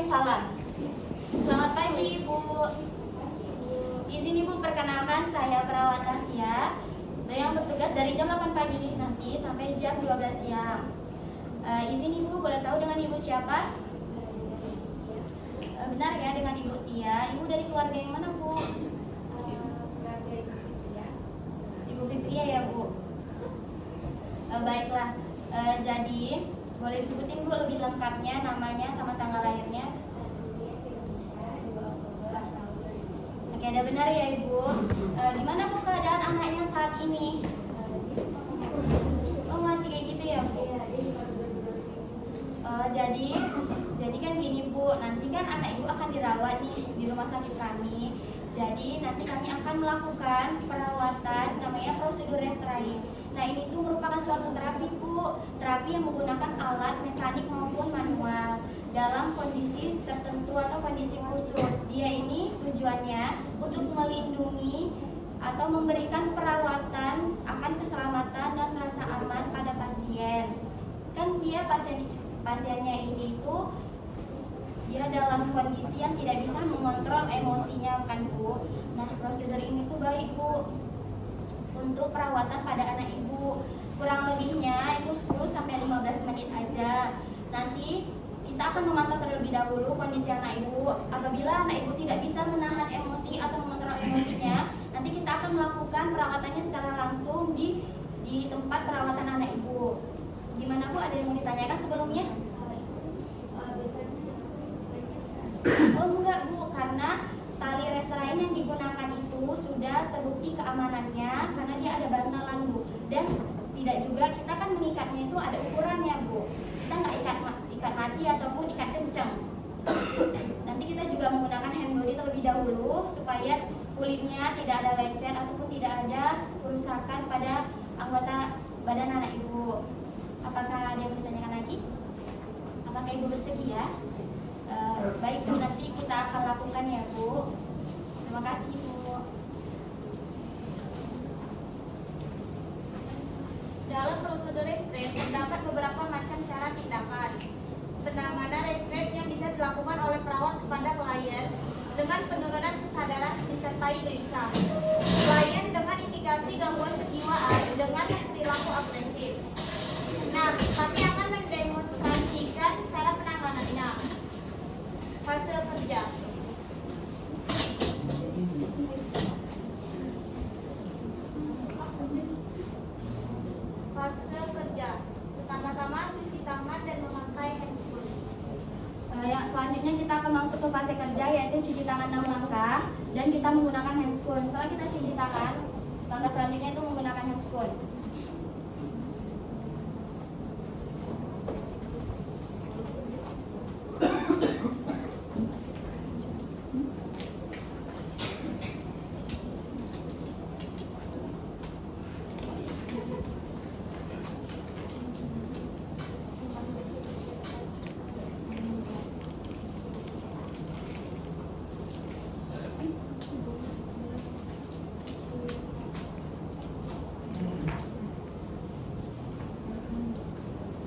salam. Selamat pagi Ibu. Izin Ibu perkenalkan, saya perawat Tasya yang bertugas dari jam 8 pagi nanti sampai jam 12 siang. Izin Ibu, boleh tahu dengan Ibu siapa? Benar ya, dengan Ibu Tia. Ibu dari keluarga yang mana Bu? Keluarga Ibu Fitria. Ibu Fitria ya Bu. Baiklah, jadi boleh disebutin Bu lebih lengkapnya, namanya sama tanggal lahirnya? Oke, ada benar ya Ibu. Gimana Bu keadaan anaknya saat ini? Oh, masih kayak gitu ya Bu? Jadi kan gini Bu, nanti kan anak Ibu akan dirawat nih di rumah sakit kami. Jadi nanti kami akan melakukan perawatan namanya prosedur restrain. Nah, ini tuh merupakan suatu terapi Bu, terapi yang menggunakan alat mekanik maupun manual dalam kondisi tertentu atau kondisi khusus. Dia ini tujuannya untuk melindungi atau memberikan perawatan akan keselamatan dan rasa aman pada pasien. Kan dia pasiennya ini tuh dia dalam kondisi yang tidak bisa mengontrol emosinya kan Bu. Nah, prosedur ini tuh baik Bu untuk perawatan pada anak Ibu. Kurang lebihnya itu 10-15 menit aja. Nanti kita akan memantau terlebih dahulu kondisi anak Ibu. Apabila anak Ibu tidak bisa menahan emosi atau mengontrol emosinya, nanti kita akan melakukan perawatannya secara langsung di tempat perawatan anak Ibu. Gimana Bu, ada yang mau ditanyakan sebelumnya? Oh enggak Bu, karena tali restrain yang digunakan itu sudah terbukti keamanannya karena dia ada bantalan Bu. Dan tidak juga, kita kan mengikatnya itu ada ukurannya Bu. Kita nggak ikat mati ataupun ikat kencang. Nanti kita juga menggunakan hand body terlebih dahulu supaya kulitnya tidak ada lecet ataupun tidak ada kerusakan pada anggota badan anak Ibu. Apakah ada yang ditanyakan lagi? Apakah Ibu bersedia? Baik Bu, nanti kita akan lakukan ya Bu. Terima kasih Bu. Dalam prosedur restrain terdapat beberapa macam cara tindakan. Penanganan restrain yang bisa dilakukan oleh perawat kepada klien dengan penurunan kesadaran disertai gelisah. Klien dengan indikasi gangguan kejiwaan dengan perilaku agresif. Nah, kami akan mendemonstrasikan cara penanganannya. Fase kerja. Fase kerja. Pertama-tama cuci tangan dan memakai handscoon. Selanjutnya kita akan masuk ke fase kerja, yaitu cuci tangan 6 langkah dan kita menggunakan handscoon. Setelah kita cuci tangan, langkah selanjutnya itu menggunakan handscoon.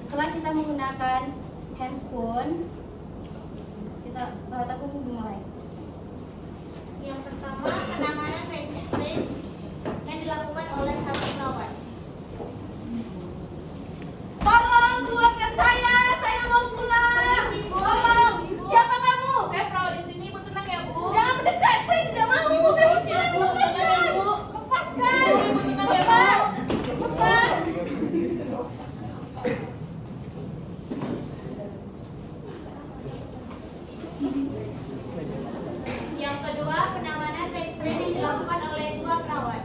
Setelah kita menggunakan handscoon, kita perawatan pun dimulai. Yang pertama, penanganan restrain yang dilakukan oleh satu perawat. Tolong keluarkan saya mau pulang. Tolong, siapa kamu? Saya perawat di sini, Bu, tenang ya Bu. Jangan mendekat, saya tidak mau. Saya mau pulang, lepaskan. Lepaskan. Lepas. Lepas. Yang kedua, penanganan restrain yang dilakukan oleh dua perawat.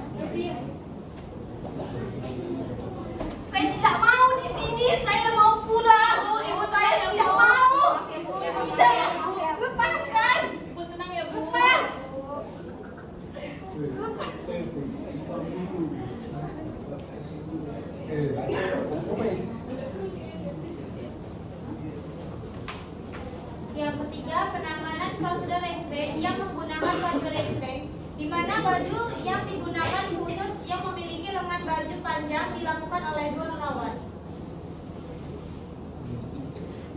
Saya tidak mau di sini, saya mau pulang. Ibu saya tidak mau. Tidak. Lepaskan. Bu, tenang ya Bu. Lepas. Yang ketiga, penanganan prosedur restrain yang menggunakan baju restrain, di mana baju yang digunakan khusus yang memiliki lengan baju panjang dilakukan oleh dua perawat.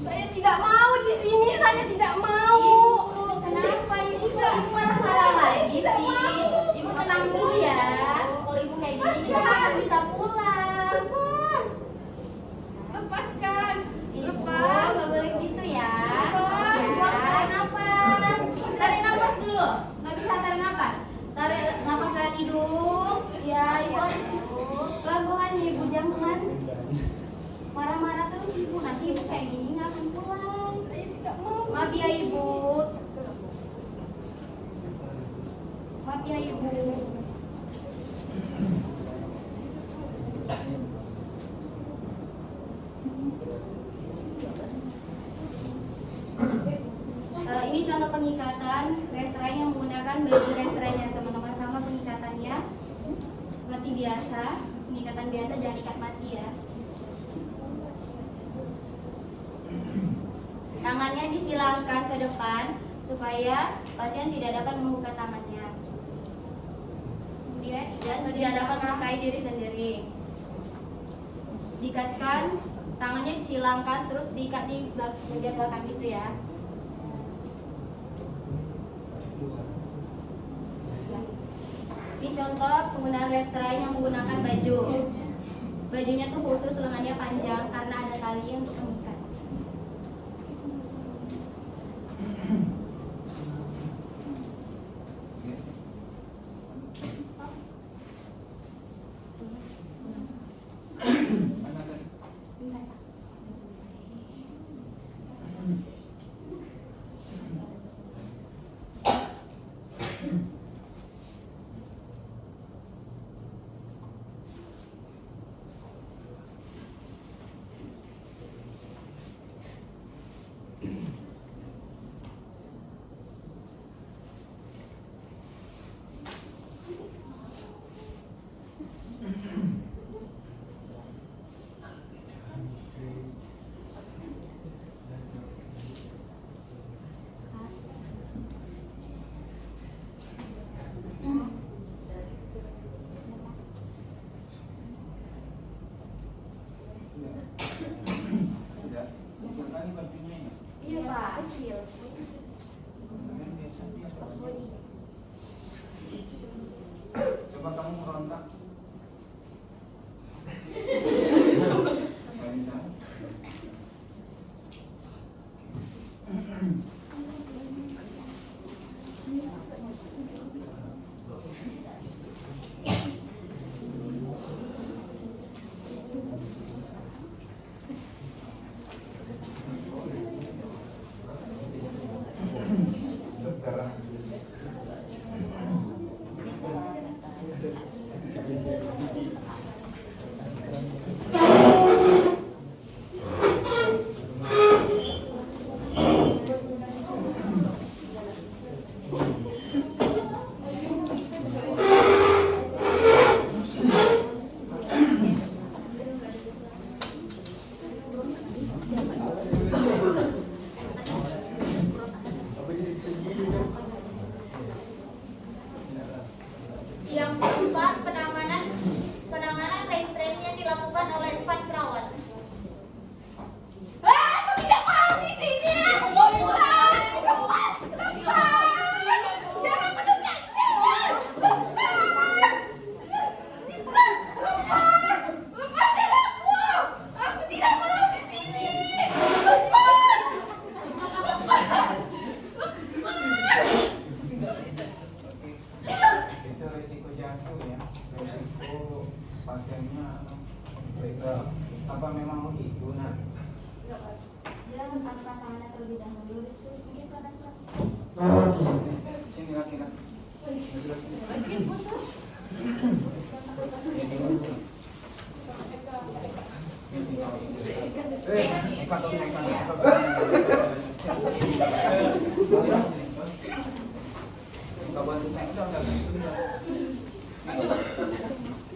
Saya tidak mau di sini, saya tidak mau. Ini contoh pengikatan restrain yang menggunakan baju restrainnya teman-teman, sama pengikatannya seperti biasa. Pengikatan biasa, jangan ikat mati ya. Tangannya disilangkan ke depan supaya pasien tidak dapat membuka tangannya. Kemudian tidak dapat melukai diri sendiri. Diikatkan, tangannya disilangkan terus diikat di bagian belakang gitu ya. Ini contoh penggunaan restrain yang menggunakan baju. Bajunya tuh khusus lengannya panjang karena ada tali untuk mengikat. Iya Pak, kecil. Coba kamu merontak. Yang keempat, penanganan restrain yang dilakukan oleh 4 perawat. Aku tidak mau di sini. Aku mau pulang. Lepas. Jangan mendekat. Lepaskan aku. Aku tidak mau di sini. Lepas. Itu resiko jantung ya, resiko pasiennya apa memang begitu nak? Dia angkat tangannya terlebih dahulu, terus mungkin pada Sini lagi nak.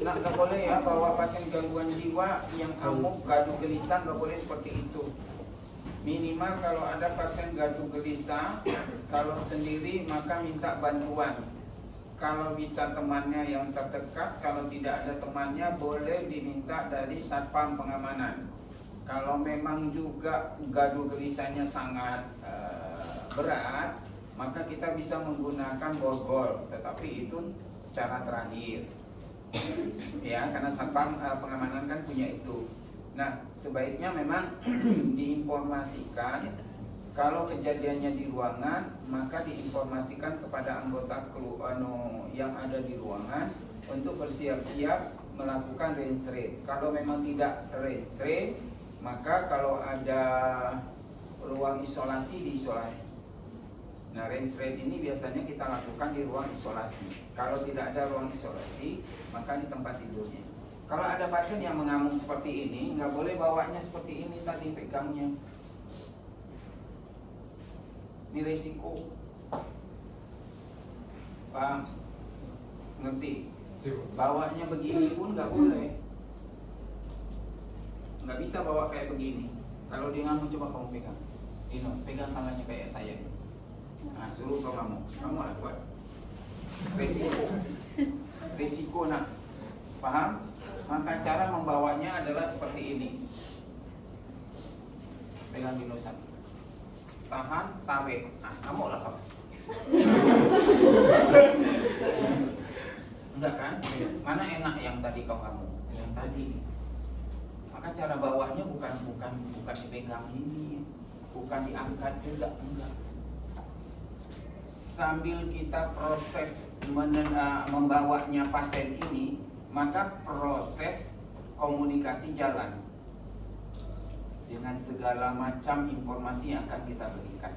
Nak nggak boleh ya bawa pasien gangguan jiwa yang amuk, gaduh gelisah, nggak boleh seperti itu. Minimal kalau ada pasien gaduh gelisah, kalau sendiri maka minta bantuan. Kalau bisa temannya yang terdekat, kalau tidak ada temannya boleh diminta dari satpam pengamanan. Kalau memang juga gaduh gelisahnya sangat berat, maka kita bisa menggunakan borgol, tetapi itu cara terakhir. Ya, karena satpam pengamanan kan punya itu. Nah, sebaiknya memang diinformasikan kalau kejadiannya di ruangan, maka diinformasikan kepada anggota kru yang ada di ruangan untuk bersiap-siap melakukan restrain. Kalau memang tidak restrain, maka kalau ada ruang isolasi diisolasi. Nah, restrain ini biasanya kita lakukan di ruang isolasi. Kalau tidak ada ruang isolasi, maka di tempat tidurnya. Kalau ada pasien yang mengamuk seperti ini, nggak boleh bawanya seperti ini tadi pegangnya. Ini resiko. Paham? Ngerti? Bawanya begini pun nggak boleh. Nggak bisa bawa kayak begini. Kalau dia ngamuk, coba kamu pegang. Dino, pegang tangannya kayak saya. Nah, suruh kau ngamuk. Kamu lah buat. Resiko nak. Paham? Maka cara membawanya adalah seperti ini. Pegang Dino satu. Tahan, tarik. Nah, ngamuk lah kau. Enggak kan? Mana enak yang tadi kau ngamuk? Yang tadi. Maka cara bawanya bukan dipegang ini, bukan diangkat juga, enggak. Sambil kita proses membawanya pasien ini, maka proses komunikasi jalan dengan segala macam informasi yang akan kita berikan,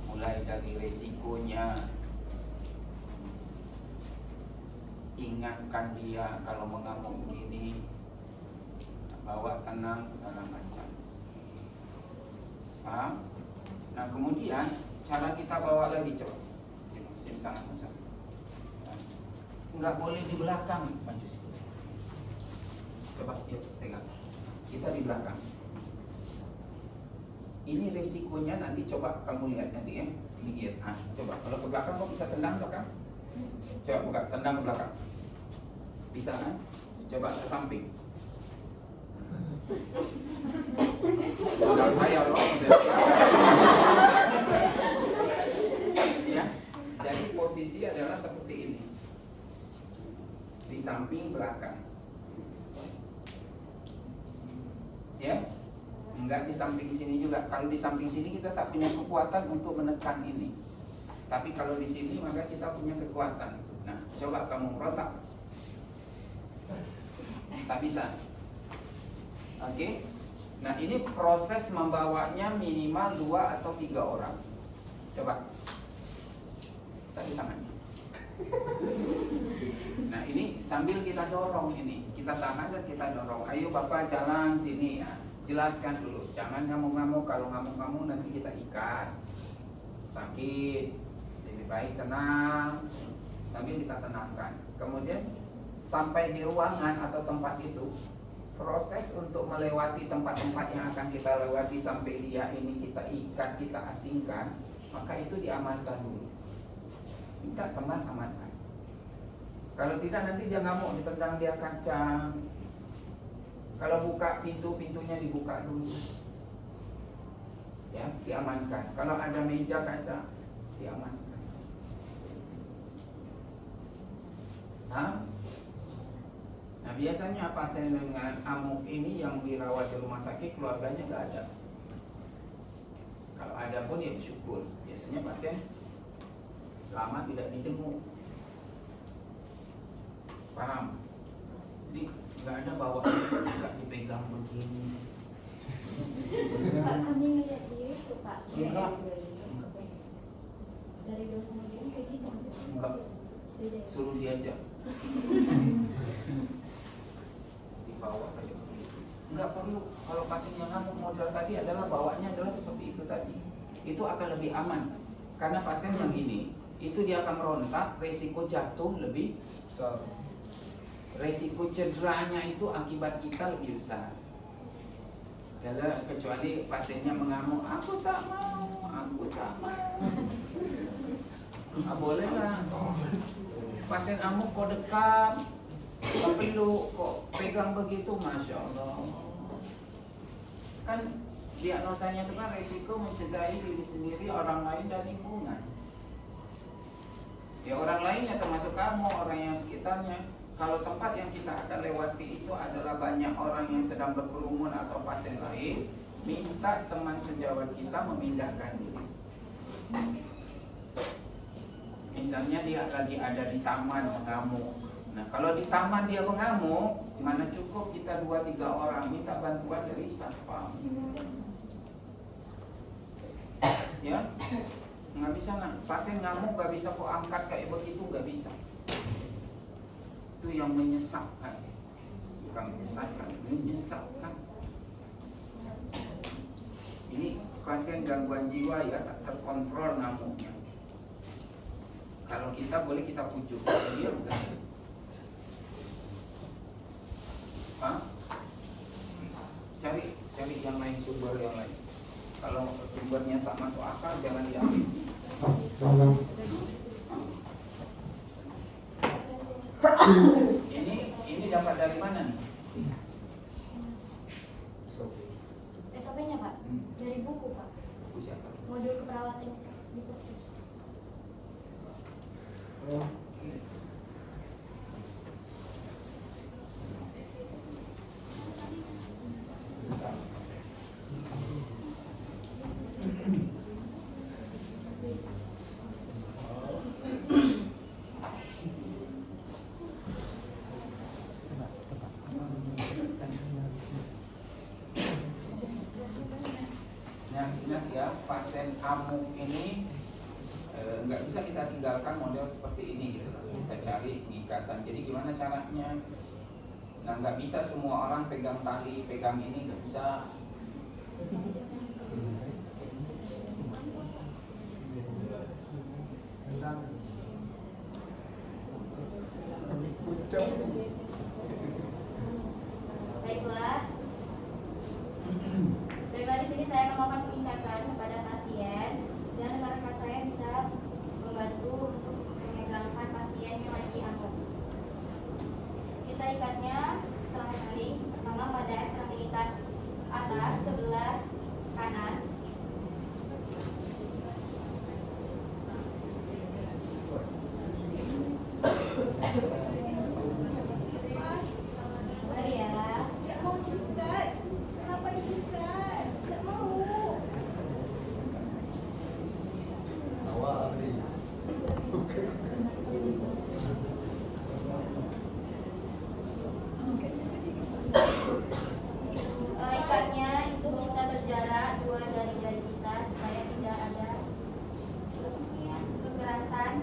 mulai dari resikonya, ingatkan dia kalau mengamuk begini, bawa tenang, segala macam. Paham? Nah, kemudian cara kita bawa lagi, coba sini tangan masuk. Enggak boleh di belakang, maju sini. Coba, yuk pegang. Kita di belakang. Ini resikonya nanti, coba kamu lihat nanti ya. Ini dia. Ah, coba kalau ke belakang kau bisa tendang belakang. Coba buka, tendang ke belakang. Bisa kan? Coba ke samping. Sudah saya loh. Ya, jadi posisi adalah seperti ini. Di samping belakang. Ya, enggak di samping sini juga. Kalau di samping sini kita tak punya kekuatan untuk menekan ini. Tapi kalau di sini maka kita punya kekuatan. Nah, coba kamu merotak. Tak bisa. Oke. Nah, ini proses membawanya minimal 2 atau 3 orang. Coba. Tadi tangannya. Nah, ini sambil kita dorong ini. Kita tahan dan kita dorong. Ayo Bapak jalan sini ya. Jelaskan dulu. Jangan ngamuk-ngamuk. Kalau ngamuk-ngamuk nanti kita ikat. Sakit. Lebih baik tenang. Sambil kita tenangkan. Kemudian sampai di ruangan atau tempat itu, proses untuk melewati tempat-tempat yang akan kita lewati sampai dia ini kita ikat, kita asingkan, maka itu diamankan dulu. Minta teman amankan. Kalau tidak nanti dia ngamuk, ditendang dia kaca. Kalau buka pintunya dibuka dulu. Ya, diamankan. Kalau ada meja kaca, diamankan. Hah? Nah, biasanya pasien dengan amuk ini yang dirawat di rumah sakit keluarganya nggak ada. Kalau ada pun ya bersyukur. Biasanya pasien lama tidak dijenguk. Paham? Jadi nggak ada bawaan nggak dipegang begini. Pak, kami ngeliat dia itu Pak. Enggak. Dari dosen ini kayak gitu. Enggak. Beda. Suruh dia aja. Dibawa kayak begitu. Enggak perlu. Kalau pasien yang ngamuk model tadi adalah bawanya adalah seperti itu tadi. Itu akan lebih aman. Karena pasien yang ini itu dia akan merontak, resiko jatuh lebih besar. Resiko cederanya itu akibat kita lebih besar. Kalau kecuali pasiennya mengamuk, aku tak mau. Boleh lah. Pasien amuk kok dekat, kok peluk, kok pegang begitu, masya Allah. Kan diagnosanya itu kan resiko mencederai diri sendiri, orang lain dan lingkungan. Ya orang lainnya termasuk kamu, orang yang sekitarnya. Kalau tempat yang kita akan lewati itu adalah banyak orang yang sedang berkerumun atau pasien lain, minta teman sejawat kita memindahkan diri. Misalnya dia lagi ada di taman mengamuk. Nah, kalau di taman dia mengamuk, mana cukup kita 2-3 orang, minta bantuan dari satpam. Ya, nggak bisa nak. Pasien ngamuk nggak bisa kok angkat kayak begitu, nggak bisa. Itu yang menyesatkan, bukan menyesatkan, menyesatkan. Ini pasien gangguan jiwa ya tak terkontrol ngamuknya. Kalau kita boleh kita pujuk, dia enggak. Hah? Cari yang lain, sumber yang lain. Kalau sumbernya tak masuk akal jangan diambil. Ini dapat dari mana nih? SOP-nya Pak, dari buku Pak. Buku siapa? Modul keperawatan di kursus. Nah, ingat ya, pasien amuk ini nggak bisa kita tinggalkan model seperti ini gitu. Kita cari ikatan. Jadi gimana caranya? Nah, nggak bisa semua orang pegang tali, pegang ini nggak bisa. Baiklah. Baiklah, di sini saya melakukan pengikatan kepada pasien dan rekan-rekan saya bisa membantu untuk memegangkan pasien yang lagi amuk. Kita ikatnya setelah saling pertama pada ekstremitas atas sebelah kanan. Mari ya. Tidak mau diikat. Kenapa diikat? Tidak mau. Ikatnya itu kita berjarak 2 jari-jari kita supaya tidak ada kekerasan,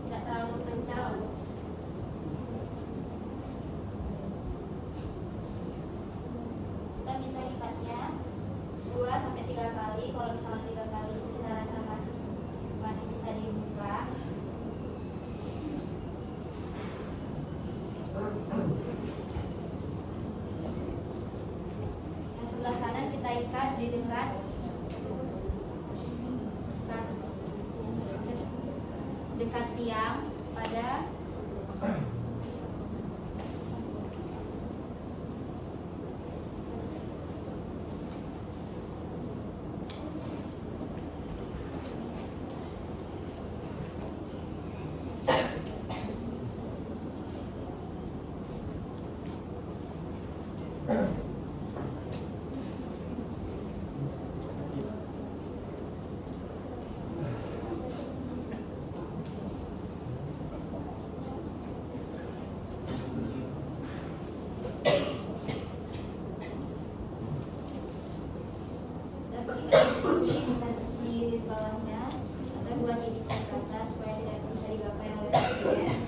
tidak terlalu kencang. Kita bisa ikatnya 2-3 kali. Kalau misalnya 3 kali itu kita rasa masih bisa dibuka. Yang sebelah kanan kita ikat di dekat tiang pada dan ini bisa di bawahnya atau buat di atas supaya tidak bisa digapai oleh pasien.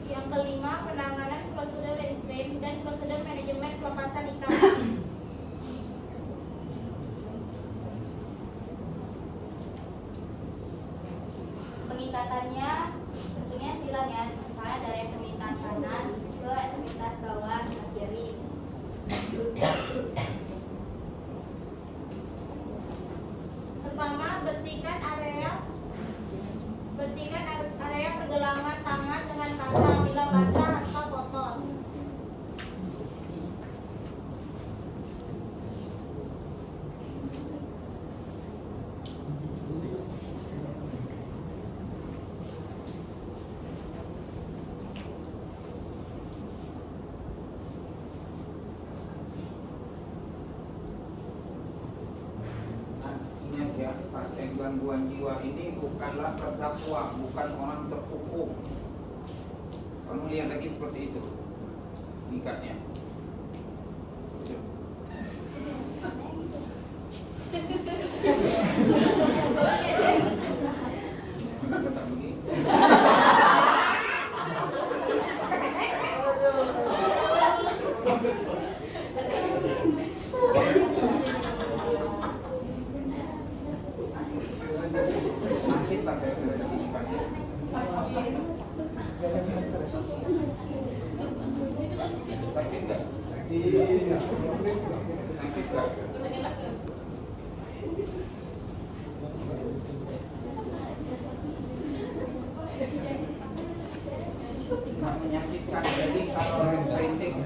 Yang kelima, penanganan prosedur restraint dan prosedur manajemen pelepasan ikatan. Pengikatannya tentunya silang ya, misalnya dari ekstremitas kanan ke ekstremitas bawah ke kiri. Pertama, bersihkan area pergelangan tangan dengan kasar bila basah atau kotor. Nah, ingat ya, pasien gangguan jiwa ini bukanlah terdakwa, bukan orang terhukum. Kamu lihat lagi seperti itu nikatnya. Kenapa tak begini? Sakit tak kayak begini kan? Sakit nggak? Sakit nggak? Nggak menyakitkan. Jadi kalau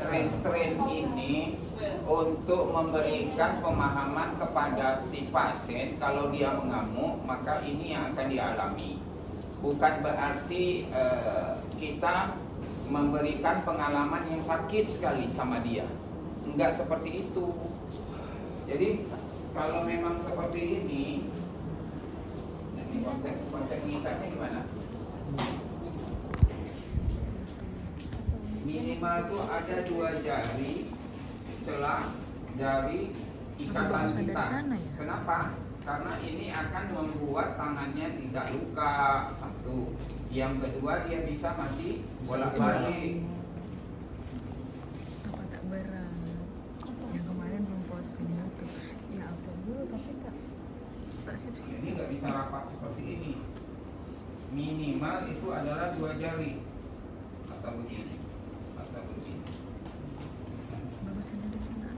restraint ini untuk memberikan pemahaman kepada si pasien kalau dia mengamuk, maka ini yang akan dialami. Bukan berarti kita memberikan pengalaman yang sakit sekali sama dia. Enggak seperti itu. Jadi kalau memang seperti ini konsep ngikatnya gimana? Minimal tuh ada 2 jari celah dari ikatan kita. Kenapa? Karena ini akan membuat tangannya tidak luka. Satu. Yang kedua, dia bisa masih bolak-balik. Apa tak berat? Yang kemarin belum posting itu. Ya apa dulu tapi tak siap-siap. Ini nggak bisa rapat seperti ini. Minimal itu adalah 2 jari. Atau begini. Atau begini. Bagusnya dari sana.